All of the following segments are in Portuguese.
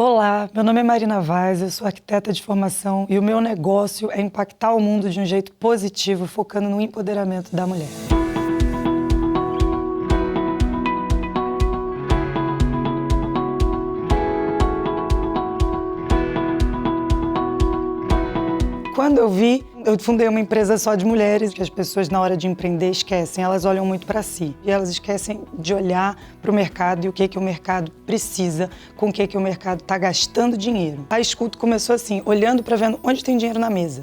Olá, meu nome é Marina Vaz, eu sou arquiteta de formação e o meu negócio é impactar o mundo de um jeito positivo, focando no empoderamento da mulher. Quando eu fundei uma empresa só de mulheres, que as pessoas na hora de empreender esquecem, elas olham muito para si. E elas esquecem de olhar para o mercado e o que o mercado precisa, com o que o mercado está gastando dinheiro. A Escuto começou assim, olhando para vendo onde tem dinheiro na mesa.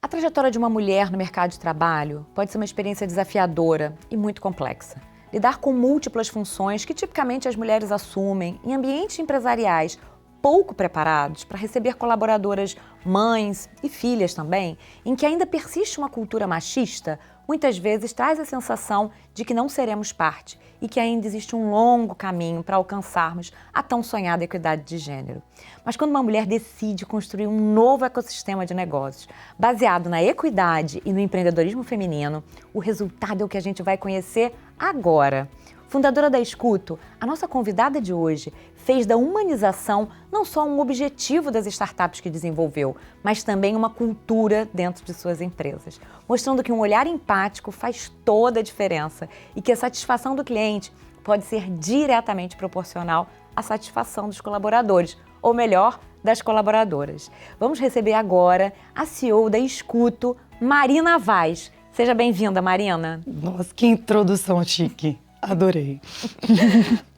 A trajetória de uma mulher no mercado de trabalho pode ser uma experiência desafiadora e muito complexa. Lidar com múltiplas funções que tipicamente as mulheres assumem em ambientes empresariais pouco preparados para receber colaboradoras mães e filhas também, em que ainda persiste uma cultura machista, muitas vezes traz a sensação de que não seremos parte e que ainda existe um longo caminho para alcançarmos a tão sonhada equidade de gênero. Mas quando uma mulher decide construir um novo ecossistema de negócios baseado na equidade e no empreendedorismo feminino, o resultado é o que a gente vai conhecer agora. Fundadora da Escuto, a nossa convidada de hoje fez da humanização não só um objetivo das startups que desenvolveu, mas também uma cultura dentro de suas empresas, mostrando que um olhar empático faz toda a diferença e que a satisfação do cliente pode ser diretamente proporcional à satisfação dos colaboradores, ou melhor, das colaboradoras. Vamos receber agora a CEO da Escuto, Marina Vaz. Seja bem-vinda, Marina. Nossa, que introdução chique. Adorei.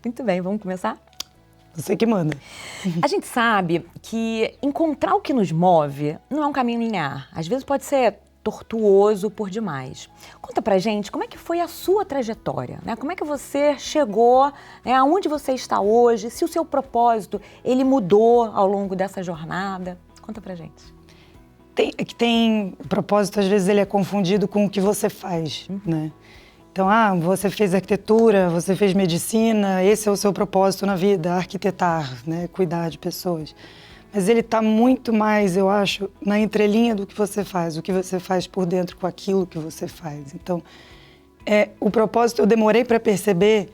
Muito bem, vamos começar? Você que manda. A gente sabe que encontrar o que nos move não é um caminho linear. Às vezes pode ser tortuoso por demais. Conta pra gente como é que foi a sua trajetória, né? Como é que você chegou, né? Aonde você está hoje, se o seu propósito ele mudou ao longo dessa jornada. Conta pra gente. Tem propósito, às vezes ele é confundido com o que você faz, né? Então, você fez arquitetura, você fez medicina, esse é o seu propósito na vida, arquitetar, né? Cuidar de pessoas. Mas ele está muito mais, eu acho, na entrelinha do que você faz, o que você faz por dentro com aquilo que você faz. Então, o propósito, eu demorei para perceber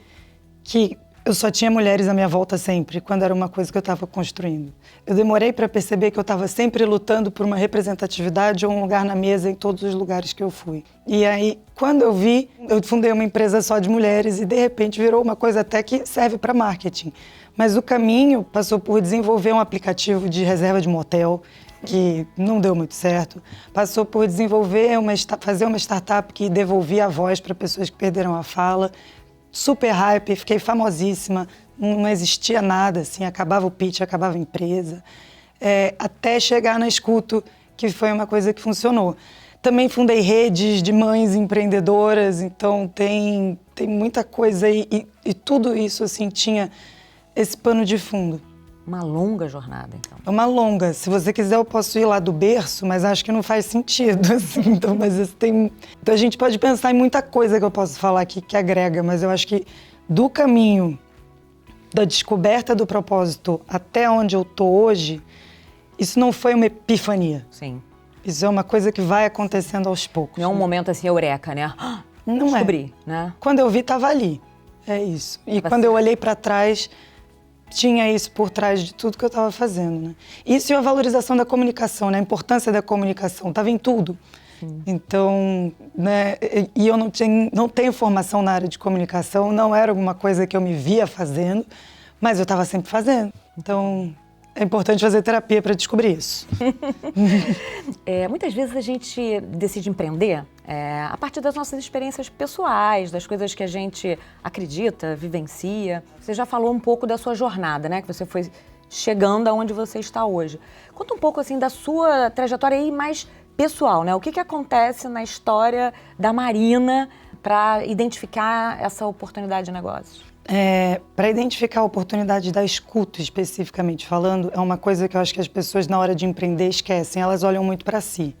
que eu só tinha mulheres à minha volta sempre, quando era uma coisa que eu estava construindo. Eu demorei para perceber que eu estava sempre lutando por uma representatividade ou um lugar na mesa em todos os lugares que eu fui. E aí, quando eu vi, eu fundei uma empresa só de mulheres e, de repente, virou uma coisa até que serve para marketing. Mas o caminho passou por desenvolver um aplicativo de reserva de motel, que não deu muito certo. Passou por desenvolver fazer uma startup que devolvia a voz para pessoas que perderam a fala. Super hype, fiquei famosíssima, não existia nada, assim, acabava o pitch, acabava a empresa, até chegar na Escuto, que foi uma coisa que funcionou. Também fundei redes de mães empreendedoras, então tem muita coisa aí, e tudo isso, assim, tinha esse pano de fundo. Uma longa jornada, então. É uma longa. Se você quiser, eu posso ir lá do berço, mas acho que não faz sentido, assim. Então, então a gente pode pensar em muita coisa que eu posso falar aqui que agrega, mas eu acho que do caminho da descoberta do propósito até onde eu tô hoje, isso não foi uma epifania. Sim. Isso é uma coisa que vai acontecendo aos poucos. Não é um momento assim, eureka, né? Não descobri, né? Quando eu vi, tava ali. É isso. E quando eu olhei para trás, tinha isso por trás de tudo que eu estava fazendo, né? Isso e a valorização da comunicação, né? A importância da comunicação, estava em tudo. Sim. Então, né? E eu não tenho formação na área de comunicação, não era alguma coisa que eu me via fazendo, mas eu estava sempre fazendo. Então, é importante fazer terapia para descobrir isso. Muitas vezes a gente decide empreender a partir das nossas experiências pessoais, das coisas que a gente acredita, vivencia. Você já falou um pouco da sua jornada, né? Que você foi chegando aonde você está hoje. Conta um pouco assim da sua trajetória aí mais pessoal, né? O que acontece na história da Marina para identificar essa oportunidade de negócios? Para identificar a oportunidade da Escuto, especificamente falando, é uma coisa que eu acho que as pessoas na hora de empreender esquecem, elas olham muito para si.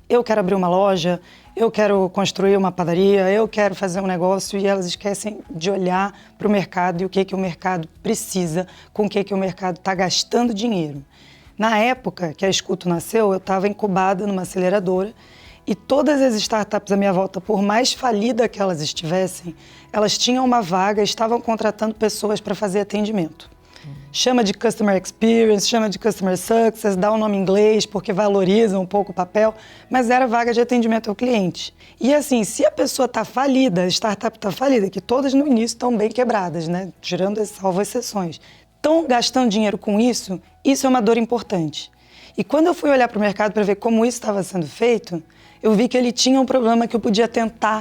Eu quero abrir uma loja, eu quero construir uma padaria, eu quero fazer um negócio, e elas esquecem de olhar para o mercado e o que o mercado precisa, com o que o mercado está gastando dinheiro. Na época que a Escuto nasceu, eu estava incubada numa aceleradora e todas as startups à minha volta, por mais falida que elas estivessem, elas tinham uma vaga, estavam contratando pessoas para fazer atendimento. Chama de Customer Experience, chama de Customer Success, dá o nome em inglês porque valoriza um pouco o papel, mas era vaga de atendimento ao cliente. E assim, se a pessoa está falida, a startup está falida, que todas no início estão bem quebradas, né? Tirando salvo exceções, estão gastando dinheiro com isso é uma dor importante. E quando eu fui olhar para o mercado para ver como isso estava sendo feito, eu vi que ele tinha um problema que eu podia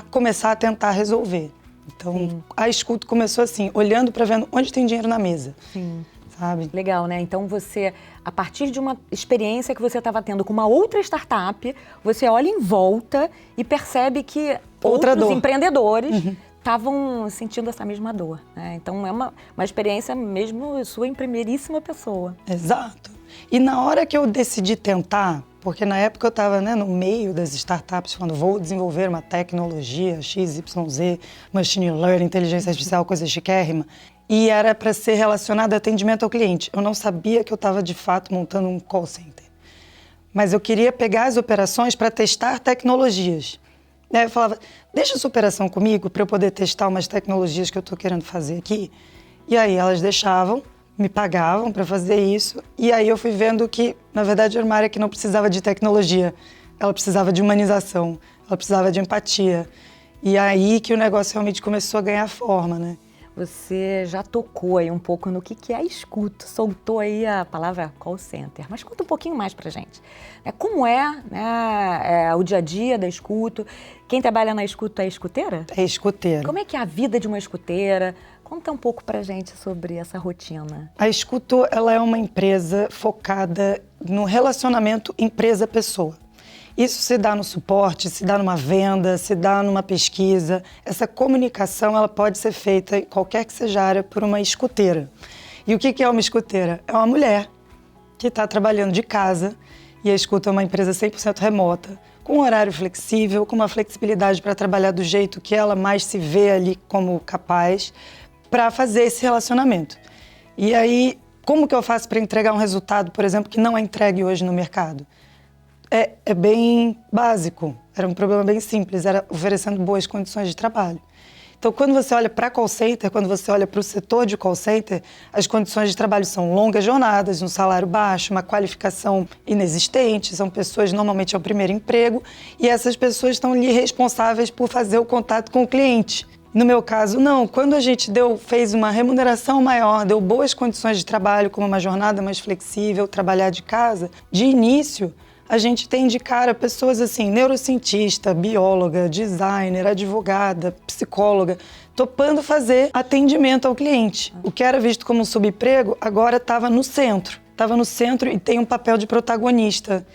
começar a tentar resolver. Então, a Escuto começou assim, olhando para vendo onde tem dinheiro na mesa. Sim. Sabe? Legal, né? Então você, a partir de uma experiência que você estava tendo com uma outra startup, você olha em volta e percebe que outros empreendedores estavam sentindo essa mesma dor, né? Então é uma experiência mesmo sua em primeiríssima pessoa. Exato. E na hora que eu decidi tentar, porque na época eu estava, né, no meio das startups, falando, vou desenvolver uma tecnologia XYZ, machine learning, inteligência artificial, coisa chiquérrima, e era para ser relacionado a atendimento ao cliente. Eu não sabia que eu estava, de fato, montando um call center. Mas eu queria pegar as operações para testar tecnologias. Eu falava, deixa essa operação comigo para eu poder testar umas tecnologias que eu estou querendo fazer aqui. E aí elas deixavam, me pagavam para fazer isso. E aí eu fui vendo que, na verdade, era uma área que não precisava de tecnologia. Ela precisava de humanização, ela precisava de empatia. E aí que o negócio realmente começou a ganhar forma, né? Você já tocou aí um pouco no que é a Escuto, soltou aí a palavra call center, mas conta um pouquinho mais pra gente. Como é, né, o dia a dia da Escuto? Quem trabalha na Escuto é escuteira? É escuteira. Como é que é a vida de uma escuteira? Conta um pouco pra gente sobre essa rotina. A Escuto, ela é uma empresa focada no relacionamento empresa-pessoa. Isso se dá no suporte, se dá numa venda, se dá numa pesquisa. Essa comunicação ela pode ser feita em qualquer que seja a área por uma escuteira. E o que é uma escuteira? É uma mulher que está trabalhando de casa e a Escuto é uma empresa 100% remota, com um horário flexível, com uma flexibilidade para trabalhar do jeito que ela mais se vê ali como capaz para fazer esse relacionamento. E aí, como que eu faço para entregar um resultado, por exemplo, que não é entregue hoje no mercado? É bem básico, era um problema bem simples, era oferecendo boas condições de trabalho. Então, quando você olha para call center, quando você olha para o setor de call center, as condições de trabalho são longas jornadas, um salário baixo, uma qualificação inexistente, são pessoas, normalmente é o primeiro emprego, e essas pessoas estão ali responsáveis por fazer o contato com o cliente. No meu caso, não. Quando a gente fez uma remuneração maior, deu boas condições de trabalho, como uma jornada mais flexível, trabalhar de casa, de início, a gente tem de cara pessoas assim, neurocientista, bióloga, designer, advogada, psicóloga, topando fazer atendimento ao cliente. O que era visto como um subemprego, agora estava no centro. Estava no centro e tem um papel de protagonista.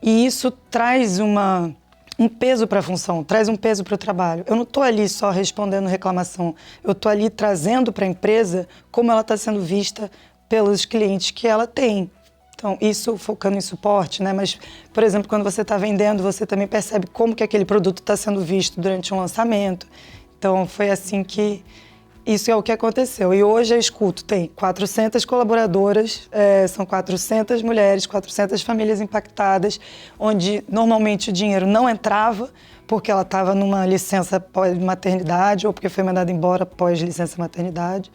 E isso traz um peso para a função, traz um peso para o trabalho. Eu não estou ali só respondendo reclamação, eu estou ali trazendo para a empresa como ela está sendo vista pelos clientes que ela tem. Então, isso focando em suporte, né? Mas, por exemplo, quando você está vendendo, você também percebe como que aquele produto está sendo visto durante um lançamento. Então, foi assim que isso é o que aconteceu. E hoje a Escuto tem 400 colaboradoras, são 400 mulheres, 400 famílias impactadas, onde normalmente o dinheiro não entrava, porque ela estava numa licença pós-maternidade ou porque foi mandada embora pós-licença maternidade.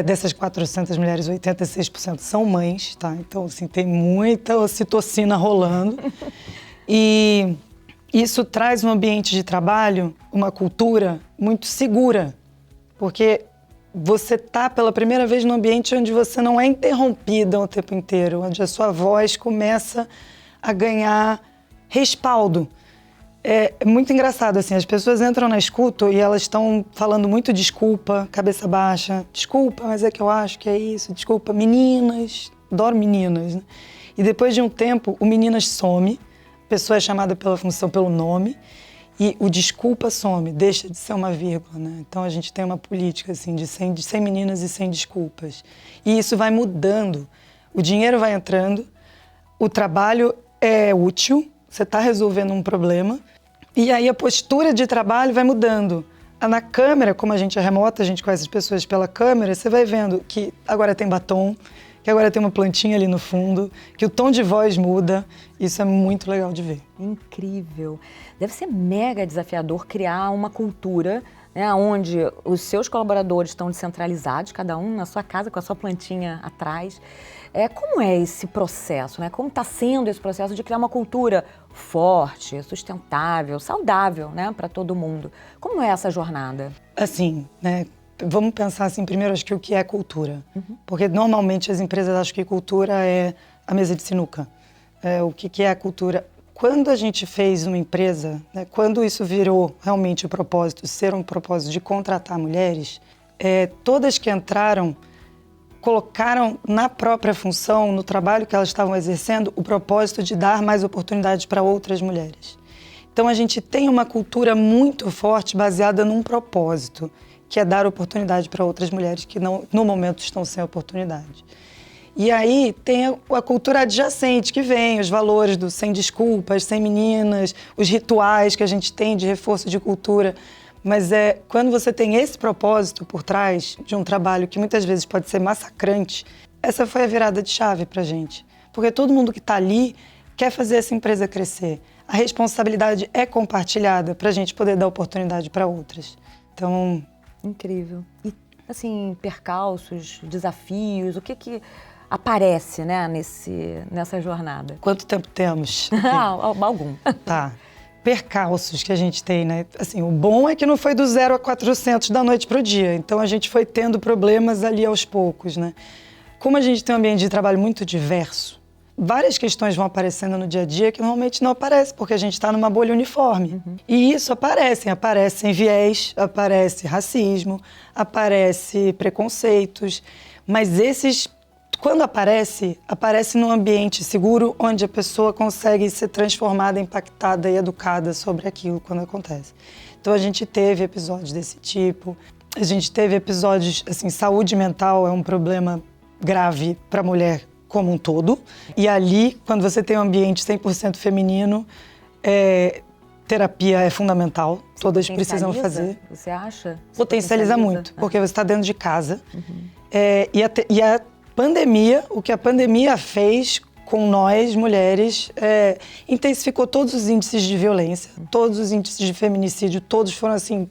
Dessas 400 mulheres, 86% são mães, tá? Então, assim, tem muita ocitocina rolando. E isso traz um ambiente de trabalho, uma cultura muito segura, porque você tá pela primeira vez num ambiente onde você não é interrompida o tempo inteiro, onde a sua voz começa a ganhar respaldo. É muito engraçado, assim, as pessoas entram na Escuto e elas estão falando muito desculpa, cabeça baixa. Desculpa, mas é que eu acho que é isso. Desculpa, meninas, adoro meninas, né? E depois de um tempo, o meninas some, a pessoa é chamada pela função pelo nome e o desculpa some, deixa de ser uma vírgula, né? Então a gente tem uma política, assim, de 100 meninas e 100 desculpas. E isso vai mudando, o dinheiro vai entrando, o trabalho é útil, você está resolvendo um problema, e aí a postura de trabalho vai mudando. Na câmera, como a gente é remota, a gente conhece as pessoas pela câmera, você vai vendo que agora tem batom, que agora tem uma plantinha ali no fundo, que o tom de voz muda. Isso é muito legal de ver. Incrível. Deve ser mega desafiador criar uma cultura né, onde os seus colaboradores estão descentralizados, cada um na sua casa, com a sua plantinha atrás. Como é esse processo, né? Como está sendo esse processo de criar uma cultura forte, sustentável, saudável, né, para todo mundo? Como é essa jornada? Assim, né? Vamos pensar assim, primeiro, acho que o que é cultura. Porque normalmente as empresas acham que cultura é a mesa de sinuca. O que é a cultura? Quando a gente fez uma empresa, né, quando isso virou realmente o propósito, ser um propósito de contratar mulheres, todas que entraram colocaram na própria função, no trabalho que elas estavam exercendo, o propósito de dar mais oportunidades para outras mulheres. Então a gente tem uma cultura muito forte baseada num propósito, que é dar oportunidade para outras mulheres que no momento estão sem oportunidade. E aí tem a cultura adjacente que vem, os valores do sem desculpas, sem meninas, os rituais que a gente tem de reforço de cultura. Mas quando você tem esse propósito por trás de um trabalho que muitas vezes pode ser massacrante, essa foi a virada de chave pra gente. Porque todo mundo que está ali quer fazer essa empresa crescer. A responsabilidade é compartilhada pra gente poder dar oportunidade para outras. Então... Incrível. E, assim, percalços, desafios, o que aparece, né, nessa jornada? Quanto tempo temos? Algum. Tá. Percalços que a gente tem, né? Assim, o bom é que não foi do 0 a 400 da noite pro dia. Então, a gente foi tendo problemas ali aos poucos, né? Como a gente tem um ambiente de trabalho muito diverso, várias questões vão aparecendo no dia a dia que normalmente não aparecem, porque a gente está numa bolha uniforme. E isso aparecem viés, aparece racismo, aparece preconceitos, mas esses... Quando aparece num ambiente seguro, onde a pessoa consegue ser transformada, impactada e educada sobre aquilo quando acontece. Então a gente teve episódios desse tipo, a gente teve episódios, assim, saúde mental é um problema grave para a mulher como um todo. E ali, quando você tem um ambiente 100% feminino, terapia é fundamental, todas precisam fazer. Você acha? Potencializa muito, porque você está dentro de casa. E a pandemia, o que a pandemia fez com nós, mulheres, intensificou todos os índices de violência, todos os índices de feminicídio, todos foram assim,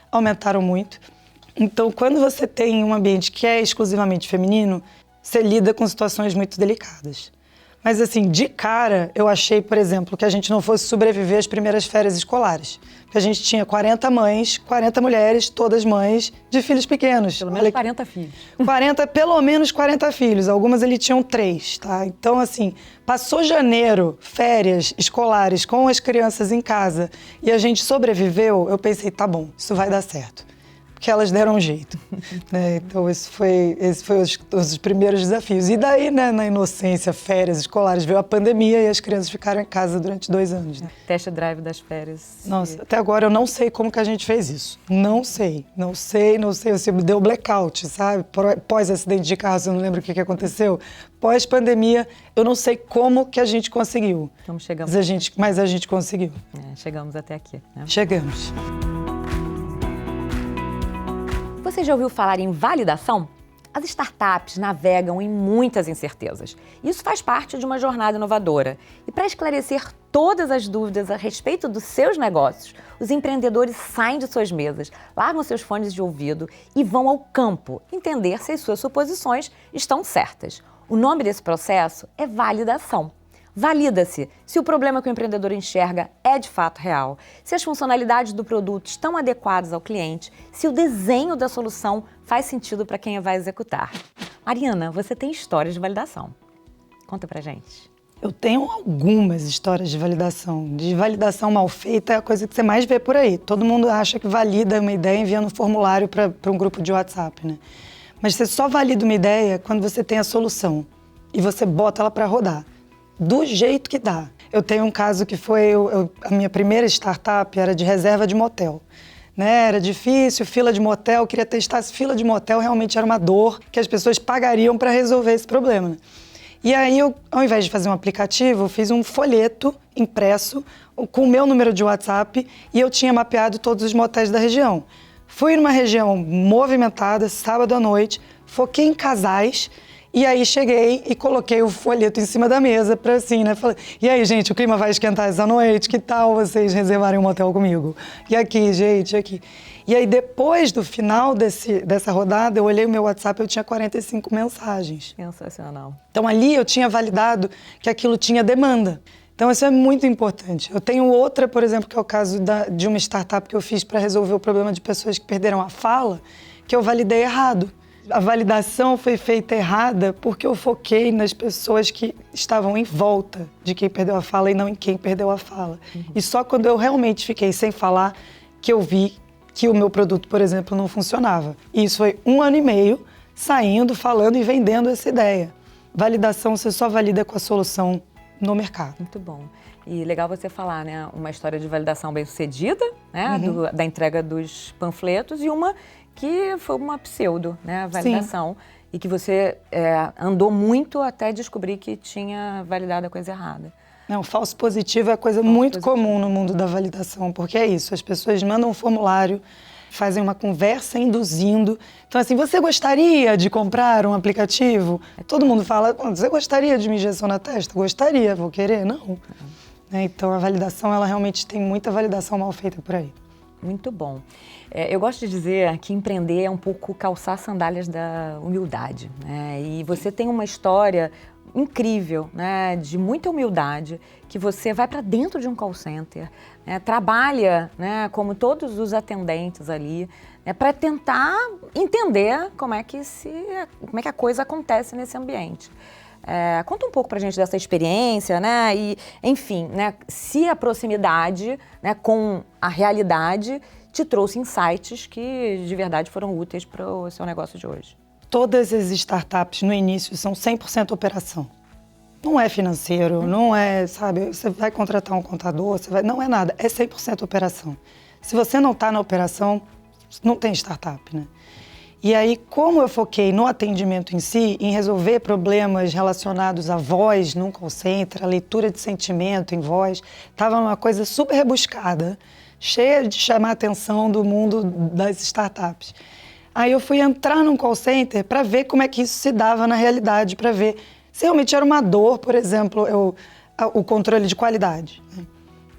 aumentaram muito. Então, quando você tem um ambiente que é exclusivamente feminino, você lida com situações muito delicadas. Mas assim, de cara, eu achei, por exemplo, que a gente não fosse sobreviver às primeiras férias escolares. Porque a gente tinha 40 mães, 40 mulheres, todas mães, de filhos pequenos. Pelo menos 40 filhos. Pelo menos 40 filhos. Algumas ali tinham 3, tá? Então, assim, passou janeiro, férias escolares com as crianças em casa e a gente sobreviveu, eu pensei, tá bom, isso vai dar certo. Porque elas deram um jeito. Né? Então, esse foi os primeiros desafios. E daí, né, na inocência, férias escolares, veio a pandemia e as crianças ficaram em casa durante 2 anos. Né? Test drive das férias. Nossa, até agora eu não sei como que a gente fez isso. Não sei. Você me deu blackout, sabe? Pós-acidente de carro, você não lembra o que aconteceu? Pós-pandemia, eu não sei como que a gente conseguiu. Como chegamos. Mas a gente conseguiu. Chegamos até aqui. Né? Chegamos. Você já ouviu falar em validação? As startups navegam em muitas incertezas. Isso faz parte de uma jornada inovadora. E para esclarecer todas as dúvidas a respeito dos seus negócios, os empreendedores saem de suas mesas, largam seus fones de ouvido e vão ao campo entender se as suas suposições estão certas. O nome desse processo é validação. Valida-se se o problema que o empreendedor enxerga é de fato real, se as funcionalidades do produto estão adequadas ao cliente, se o desenho da solução faz sentido para quem a vai executar. Mariana, você tem histórias de validação. Conta pra gente. Eu tenho algumas histórias de validação. De validação mal feita é a coisa que você mais vê por aí. Todo mundo acha que valida uma ideia enviando um formulário para um grupo de WhatsApp, né? Mas você só valida uma ideia quando você tem a solução e você bota ela para rodar. Do jeito que dá. Eu tenho um caso que foi... a minha primeira startup era de reserva de motel. Né? Era difícil, fila de motel, queria testar se fila de motel realmente era uma dor que as pessoas pagariam para resolver esse problema. Né? E aí, ao invés de fazer um aplicativo, eu fiz um folheto impresso com o meu número de WhatsApp e eu tinha mapeado todos os motéis da região. Fui numa região movimentada, sábado à noite, foquei em casais E aí cheguei e coloquei o folheto em cima da mesa pra assim, né? Falei, e aí, gente, o clima vai esquentar essa noite? Que tal vocês reservarem um hotel comigo? E aqui, gente, aqui. E aí, depois do final dessa rodada, eu olhei o meu WhatsApp, eu tinha 45 mensagens. Sensacional. Então, ali eu tinha validado que aquilo tinha demanda. Então, isso é muito importante. Eu tenho outra, por exemplo, que é o caso de uma startup que eu fiz para resolver o problema de pessoas que perderam a fala, que eu validei errado. A validação foi feita errada porque eu foquei nas pessoas que estavam em volta de quem perdeu a fala e não em quem perdeu a fala. E só quando eu realmente fiquei sem falar que eu vi que o meu produto, por exemplo, não funcionava. E isso foi 1 ano e meio saindo, falando e vendendo essa ideia. Validação, você só valida com a solução no mercado. Muito bom. E legal você falar, né? Uma história de validação bem-sucedida, né? Da entrega dos panfletos, e uma que foi uma pseudo, né? Validação. Sim. E que você andou muito até descobrir que tinha validado a coisa errada. Não, falso positivo é coisa muito comum no mundo da validação, porque é isso, as pessoas mandam um formulário, fazem uma conversa induzindo. Então, assim, você gostaria de comprar um aplicativo? Todo mundo fala, você gostaria de uma injeção na testa? Gostaria, vou querer? Não. Então, a validação, ela realmente tem muita validação mal feita por aí. Muito bom. Eu gosto de dizer que empreender é um pouco calçar sandálias da humildade, né? E você tem uma história incrível, né, de muita humildade, que você vai para dentro de um call center, né, trabalha, né, como todos os atendentes ali, né, para tentar entender como é que a coisa acontece nesse ambiente. Conta um pouco pra gente dessa experiência, né, e, enfim, né, se a proximidade, né, com a realidade te trouxe insights que de verdade foram úteis para o seu negócio de hoje. Todas as startups no início são 100% operação. Não é financeiro, não é, sabe, você vai contratar um contador, não é nada, é 100% operação. Se você não está na operação, não tem startup, né? E aí, como eu foquei no atendimento em si, em resolver problemas relacionados à voz num call center, a leitura de sentimento em voz, estava uma coisa super rebuscada, cheia de chamar a atenção do mundo das startups. Aí eu fui entrar num call center para ver como é que isso se dava na realidade, para ver se realmente era uma dor, por exemplo, o controle de qualidade.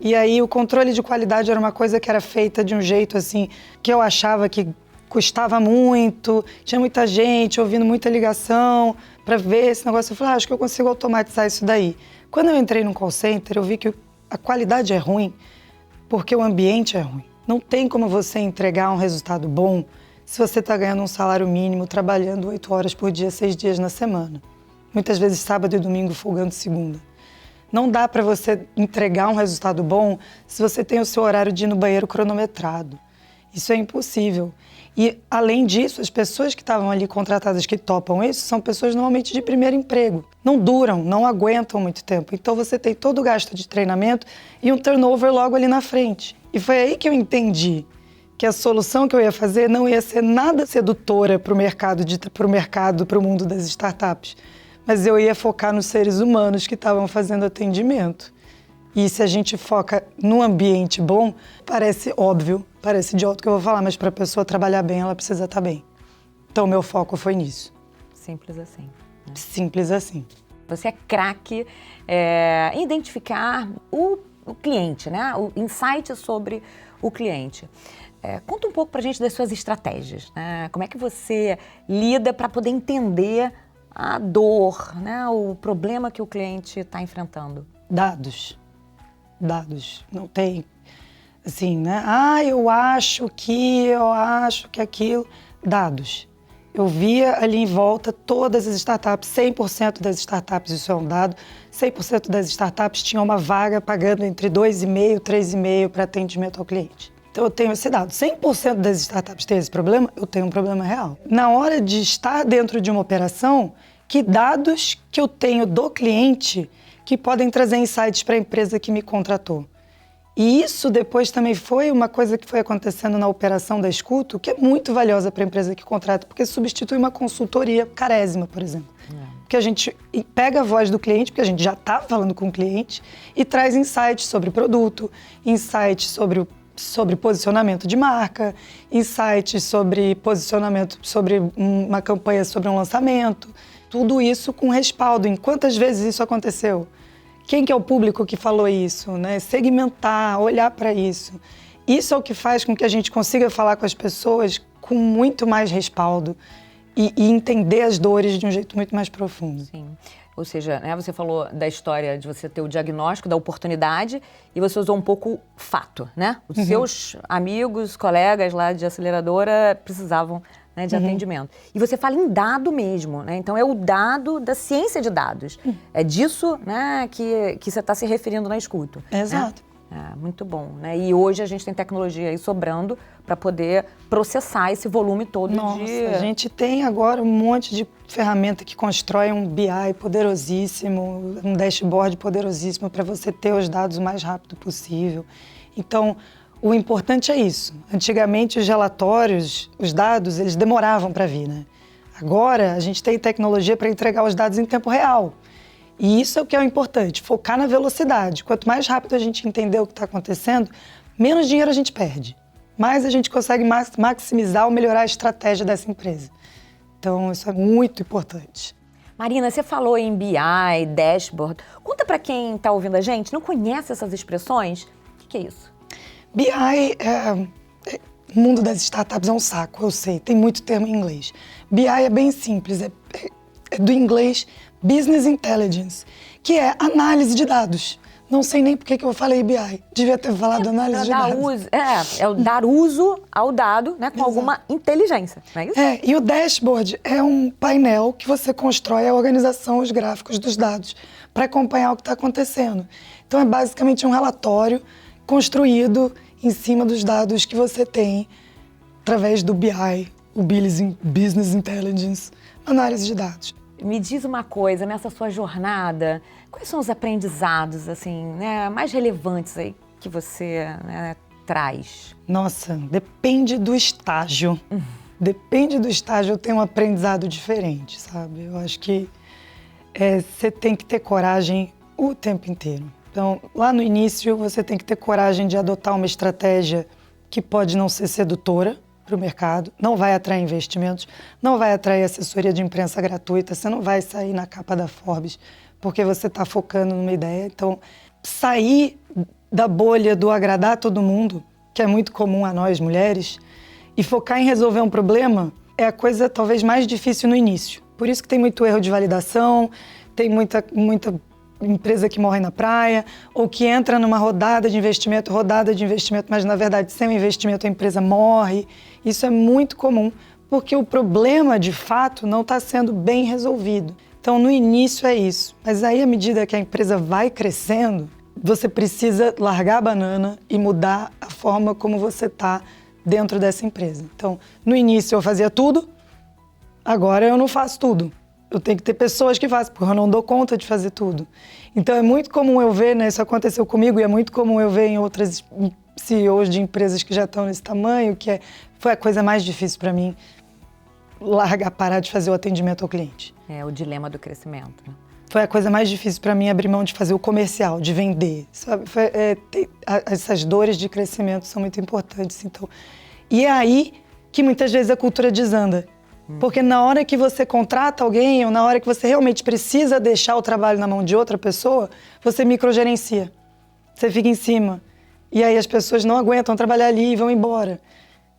E aí o controle de qualidade era uma coisa que era feita de um jeito assim, que eu achava que custava muito, tinha muita gente ouvindo muita ligação para ver esse negócio. Eu falei, acho que eu consigo automatizar isso daí. Quando eu entrei num call center, eu vi que a qualidade é ruim porque o ambiente é ruim. Não tem como você entregar um resultado bom se você está ganhando um salário mínimo, trabalhando 8 horas por dia, 6 dias na semana. Muitas vezes sábado e domingo, folgando segunda. Não dá para você entregar um resultado bom se você tem o seu horário de ir no banheiro cronometrado. Isso é impossível. E, além disso, as pessoas que estavam ali contratadas que topam isso são pessoas normalmente de primeiro emprego. Não duram, não aguentam muito tempo. Então, você tem todo o gasto de treinamento e um turnover logo ali na frente. E foi aí que eu entendi que a solução que eu ia fazer não ia ser nada sedutora para o mercado, para o mundo das startups. Mas eu ia focar nos seres humanos que estavam fazendo atendimento. E se a gente foca num ambiente bom, parece óbvio, parece idiota o que eu vou falar, mas para a pessoa trabalhar bem, ela precisa estar bem. Então, meu foco foi nisso. Simples assim. Né? Simples assim. Você é craque em identificar o cliente, né? O insight sobre o cliente. Conta um pouco pra gente das suas estratégias, né? Como é que você lida para poder entender a dor, né? O problema que o cliente está enfrentando? Dados. Não tem, assim, né? Eu acho que aquilo. Dados. Eu via ali em volta todas as startups, 100% das startups, isso é um dado, 100% das startups tinham uma vaga pagando entre 2,5 e 3,5 para atendimento ao cliente. Então eu tenho esse dado. 100% das startups têm esse problema, eu tenho um problema real. Na hora de estar dentro de uma operação, que dados que eu tenho do cliente que podem trazer insights para a empresa que me contratou? E isso depois também foi uma coisa que foi acontecendo na operação da Escuto, que é muito valiosa para a empresa que contrata, porque substitui uma consultoria carésima, por exemplo. Porque a gente pega a voz do cliente, porque a gente já está falando com o cliente, e traz insights sobre produto, insights sobre posicionamento de marca, insights sobre posicionamento, sobre uma campanha, sobre um lançamento. tudo isso com respaldo. Em quantas vezes isso aconteceu? Quem que é o público que falou isso, né? Segmentar, olhar para isso. Isso é o que faz com que a gente consiga falar com as pessoas com muito mais respaldo e entender as dores de um jeito muito mais profundo. Sim. Ou seja, né, você falou da história de você ter o diagnóstico, da oportunidade, e você usou um pouco fato, né? Os seus amigos, colegas lá de aceleradora precisavam, né, de atendimento. E você fala em dado mesmo, né? Então é o dado da ciência de dados. É disso, né, que você está se referindo na escuta. Exato. Né? Muito bom, né? E hoje a gente tem tecnologia aí sobrando para poder processar esse volume todo. Nossa, a gente tem agora um monte de ferramenta que constrói um BI poderosíssimo, um dashboard poderosíssimo para você ter os dados o mais rápido possível. Então, o importante é isso. Antigamente, os relatórios, os dados, eles demoravam para vir, né? Agora, a gente tem tecnologia para entregar os dados em tempo real. E isso é o que é o importante, focar na velocidade. Quanto mais rápido a gente entender o que está acontecendo, menos dinheiro a gente perde. Mais a gente consegue maximizar ou melhorar a estratégia dessa empresa. Então, isso é muito importante. Marina, você falou em BI, dashboard. Conta para quem está ouvindo a gente, não conhece essas expressões? O que é isso? BI, o mundo das startups é um saco, eu sei, tem muito termo em inglês. BI é bem simples, é do inglês Business Intelligence, que é análise de dados. Não sei nem por que eu falei BI. Devia ter falado análise de dados. É o dar uso ao dado, né, com Exato. alguma inteligência, não é isso? E o dashboard é um painel que você constrói a organização, os gráficos dos dados, para acompanhar o que está acontecendo. Então é basicamente um relatório construído em cima dos dados que você tem através do BI, o Business Intelligence, análise de dados. Me diz uma coisa, nessa sua jornada, quais são os aprendizados assim, né, mais relevantes aí que você, né, traz? Nossa, depende do estágio. Depende do estágio, eu tenho um aprendizado diferente, sabe? Eu acho que você tem que ter coragem o tempo inteiro. Então, lá no início, você tem que ter coragem de adotar uma estratégia que pode não ser sedutora para o mercado, não vai atrair investimentos, não vai atrair assessoria de imprensa gratuita, você não vai sair na capa da Forbes porque você está focando numa ideia. Então, sair da bolha do agradar todo mundo, que é muito comum a nós mulheres, e focar em resolver um problema é a coisa talvez mais difícil no início. Por isso que tem muito erro de validação, tem muita empresa que morre na praia, ou que entra numa rodada de investimento, mas na verdade sem o investimento a empresa morre. Isso é muito comum, porque o problema de fato não está sendo bem resolvido. Então no início é isso, mas aí à medida que a empresa vai crescendo, você precisa largar a banana e mudar a forma como você está dentro dessa empresa. Então no início eu fazia tudo, agora eu não faço tudo. Eu tenho que ter pessoas que façam, porque eu não dou conta de fazer tudo. Então é muito comum eu ver, né, isso aconteceu comigo e é muito comum eu ver em outras CEOs de empresas que já estão nesse tamanho, que foi a coisa mais difícil para mim, parar de fazer o atendimento ao cliente. É o dilema do crescimento, né? Foi a coisa mais difícil para mim, abrir mão de fazer o comercial, de vender, sabe? Essas dores de crescimento são muito importantes, então. E é aí que muitas vezes a cultura desanda. Porque na hora que você contrata alguém ou na hora que você realmente precisa deixar o trabalho na mão de outra pessoa, você microgerencia. Você fica em cima. E aí as pessoas não aguentam trabalhar ali e vão embora.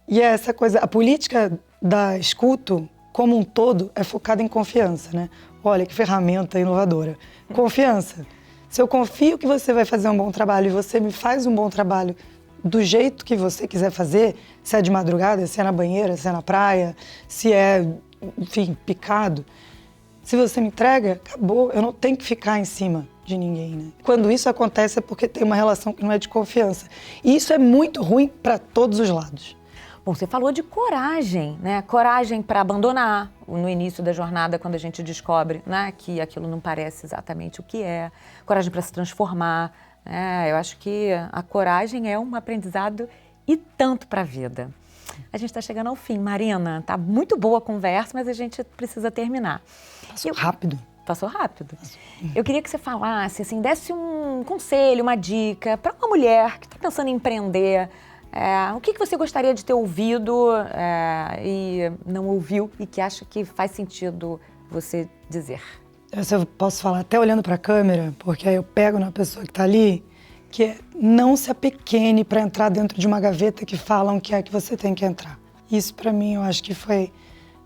E é essa coisa, a política da escuta, como um todo, é focada em confiança, né? Olha que ferramenta inovadora. Confiança. Se eu confio que você vai fazer um bom trabalho e você me faz um bom trabalho do jeito que você quiser fazer, se é de madrugada, se é na banheira, se é na praia, se é, enfim, picado. Se você me entrega, acabou. Eu não tenho que ficar em cima de ninguém, né? Quando isso acontece é porque tem uma relação que não é de confiança. E isso é muito ruim para todos os lados. Bom, você falou de coragem, né? Coragem para abandonar no início da jornada, quando a gente descobre, né, que aquilo não parece exatamente o que é. Coragem para se transformar. Eu acho que a coragem é um aprendizado e tanto para a vida. A gente está chegando ao fim, Marina. Tá muito boa a conversa, mas a gente precisa terminar. Passou rápido. Passou rápido. Eu queria que você falasse, assim, desse um conselho, uma dica para uma mulher que está pensando em empreender. O que você gostaria de ter ouvido e não ouviu e que acha que faz sentido você dizer? Eu posso falar até olhando para a câmera, porque aí eu pego na pessoa que está ali, que é não se apequene para entrar dentro de uma gaveta que falam que é que você tem que entrar. Isso para mim eu acho que foi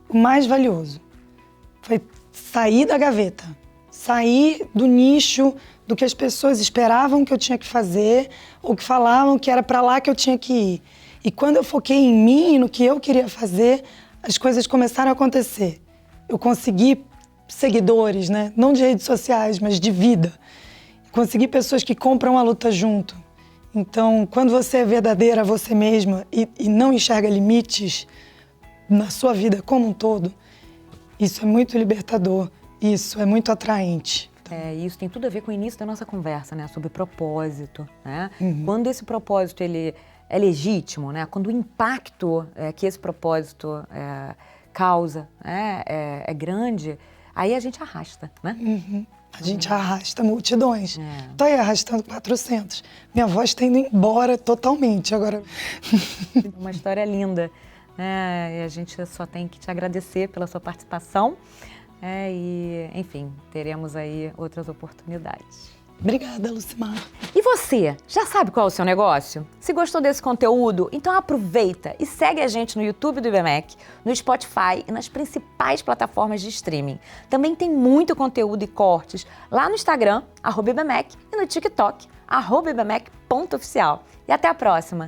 o mais valioso. Foi sair da gaveta, sair do nicho, do que as pessoas esperavam que eu tinha que fazer, ou que falavam que era para lá que eu tinha que ir. E quando eu foquei em mim e no que eu queria fazer, as coisas começaram a acontecer. Eu consegui seguidores, né? Não de redes sociais, mas de vida. Consegui pessoas que compram a luta junto. Então, quando você é verdadeira a você mesma e não enxerga limites na sua vida como um todo, isso é muito libertador, isso é muito atraente. Isso tem tudo a ver com o início da nossa conversa, né? Sobre propósito, né? Quando esse propósito ele é legítimo, né? Quando o impacto que esse propósito causa é grande, aí a gente arrasta, né? A gente arrasta multidões. Tô aí arrastando 400. Minha voz tá indo embora totalmente agora. Uma história linda, né? E a gente só tem que te agradecer pela sua participação. E, enfim, teremos aí outras oportunidades. Obrigada, Lucimar. E você, já sabe qual é o seu negócio? Se gostou desse conteúdo, então aproveita e segue a gente no YouTube do IBMEC, no Spotify e nas principais plataformas de streaming. Também tem muito conteúdo e cortes lá no Instagram, @IBMEC, e no TikTok, @IBMEC.oficial. E até a próxima!